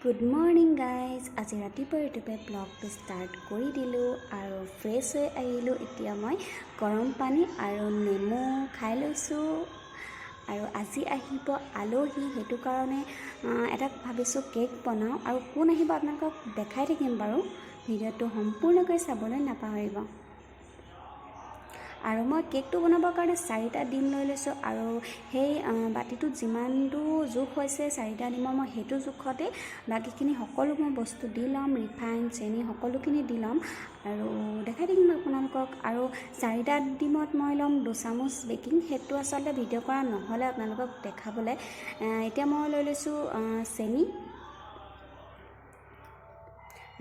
Good morning guys. আজি ৰাতিপুৱা ৰাতিপুৱাই ব্লগটো ষ্টাৰ্ট কৰি দিলোঁ আৰু ফ্ৰেছ হৈ আহিলোঁ। এতিয়া মই গৰম পানী আৰু নেমু খাই লৈছোঁ আৰু আজি আহিব আলহী, সেইটো কাৰণে এটা ভাবিছোঁ কেক বনাওঁ আৰু কোন আহিব আপোনালোকক দেখাই থাকিম বাৰু। ভিডিঅ'টো সম্পূৰ্ণকৈ চাবলৈ নাপাহৰিব। আৰু মই কেকটো বনাবৰ কাৰণে 4টা ডিম লৈ লৈছোঁ আৰু সেই বাতিটোত যিমানটো জোখ হৈছে 4টা ডিমৰ মই সেইটো জোখতে বাকীখিনি সকলো মই বস্তু দি ল'ম, ৰিফাইন, চেনি সকলোখিনি দি ল'ম আৰু দেখাই থাকিম আপোনালোকক। আৰু 4টা ডিমত মই ল'ম 2 চামুচ বেকিং, সেইটো আচলতে ভিডিঅ' কৰা নহ'লে আপোনালোকক দেখাবলৈ। এতিয়া মই লৈ লৈছোঁ চেনি,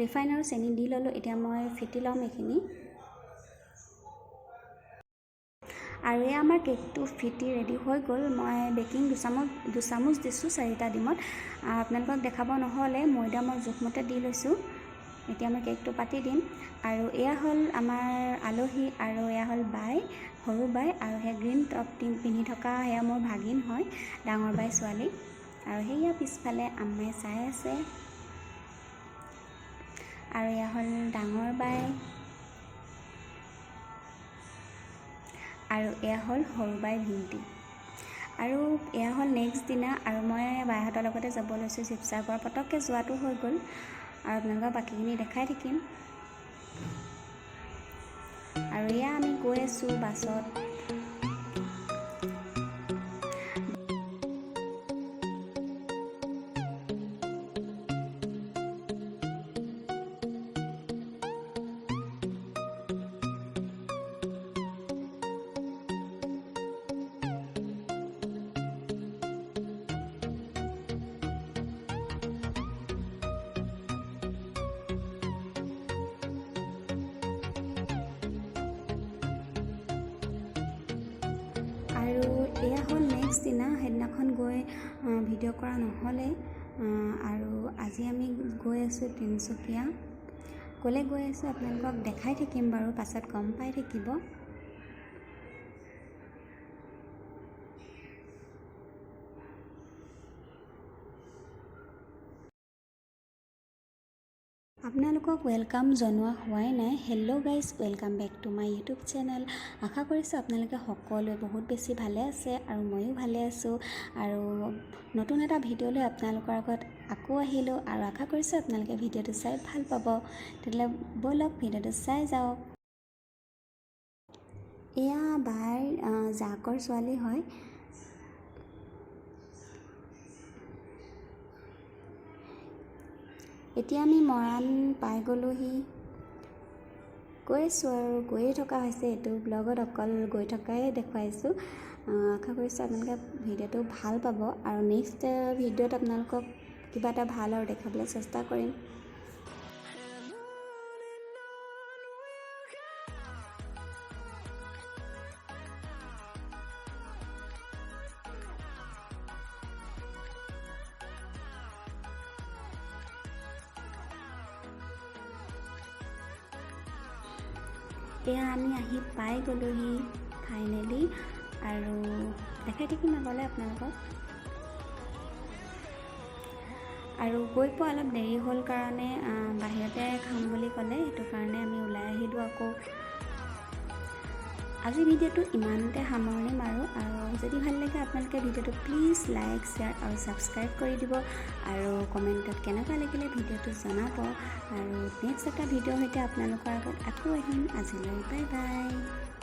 ৰিফাইন আৰু চেনি দি ল'লোঁ। এতিয়া মই ফেটি ল'ম এইখিনি আৰু এয়া আমাৰ কেকটো ফিটি ৰেডি হৈ গ'ল। মই বেকিং 2 চামুচ দিছোঁ 4টা ডিমত। আপোনালোকক দেখাব নহ'লে ময়দা মই জোখমতে দি লৈছোঁ। এতিয়া মই কেকটো পাতি দিম আৰু এয়া হ'ল আমাৰ আলহী আৰু এয়া হ'ল বাই, সৰু বাই, আৰু সেয়া গ্ৰীণ টপ পিন্ধি থকা সেয়া মোৰ ভাগিন হয়, ডাঙৰ বাই ছোৱালী। আৰু সেয়া পিছফালে আম্মাই চাই আছে আৰু এয়া হ'ল ডাঙৰ বাই আৰু এয়া হ'ল সৰু বাই ভিন্টি। আৰু এয়া হ'ল নেক্সট দিনা আৰু মই বাইহঁতৰ লগতে যাব লৈছোঁ শিৱসাগৰ। পটককৈ যোৱাটো হৈ গ'ল আৰু আপোনালোকক বাকীখিনি দেখাই থাকিম। আৰু এয়া আমি গৈ আছোঁ বাছত। আৰু এয়া হ'ল নেক্সট দিনা, সেইদিনাখন গৈ ভিডিঅ' কৰা নহ'লে। আৰু আজি আমি গৈ আছোঁ তিনিচুকীয়া। ক'লৈ গৈ আছোঁ আপোনালোকক দেখাই থাকিম বাৰু, পাছত গম পাই থাকিব। আপোনালোকক ৱেলকাম জনোৱা হোৱাই নাই। Hello' guys, welcome back to my YouTube channel. আশা কৰিছোঁ আপোনালোকে সকলোৱে বহুত বেছি ভালে আছে আৰু ময়ো ভালে আছোঁ। আৰু নতুন এটা ভিডিঅ' লৈ আপোনালোকৰ আগত আকৌ আহিলোঁ আৰু আশা কৰিছোঁ আপোনালোকে ভিডিঅ'টো চাই ভাল পাব। তেতিয়াহ'লে ব'লক ভিডিঅ'টো চাই যাওক। এয়া বাৰ জাকৰ ছোৱালী হয়। এতিয়া আমি মৰাণ পাই গ'লোহি। গৈ আছোঁ আৰু গৈয়ে থকা হৈছে। এইটো ব্লগত অকল গৈ থকাই দেখুৱাইছোঁ। আশা কৰিছোঁ আপোনালোকে ভিডিঅ'টো ভাল পাব আৰু নেক্সট ভিডিঅ'ত আপোনালোকক কিবা এটা ভাল আৰু দেখাবলৈ চেষ্টা কৰিম। এয়া আমি আহি পাই গ'লোহি ফাইনেলি আৰু দেখাই থাকিম আগলৈ আপোনালোকক। আৰু গৈ পোৱা অলপ দেৰি হ'ল কাৰণে বাহিৰতে খাম বুলি ক'লে, সেইটো কাৰণে আমি ওলাই আহিলোঁ আকৌ। আজি ভিডিঅ'টো ইমানতে সামৰণি মাৰোঁ আৰু যদি ভাল লাগে আপোনালোকে ভিডিঅ'টো প্লিজ লাইক, শ্বেয়াৰ আৰু ছাবস্ক্ৰাইব কৰি দিব আৰু কমেণ্টত কেনেকুৱা লাগিলে ভিডিঅ'টো জনাব। আৰু নেক্সট এটা ভিডিঅ'ৰ সৈতে আপোনালোকৰ আগত আকৌ আহিম। আজিলৈ বাই বাই।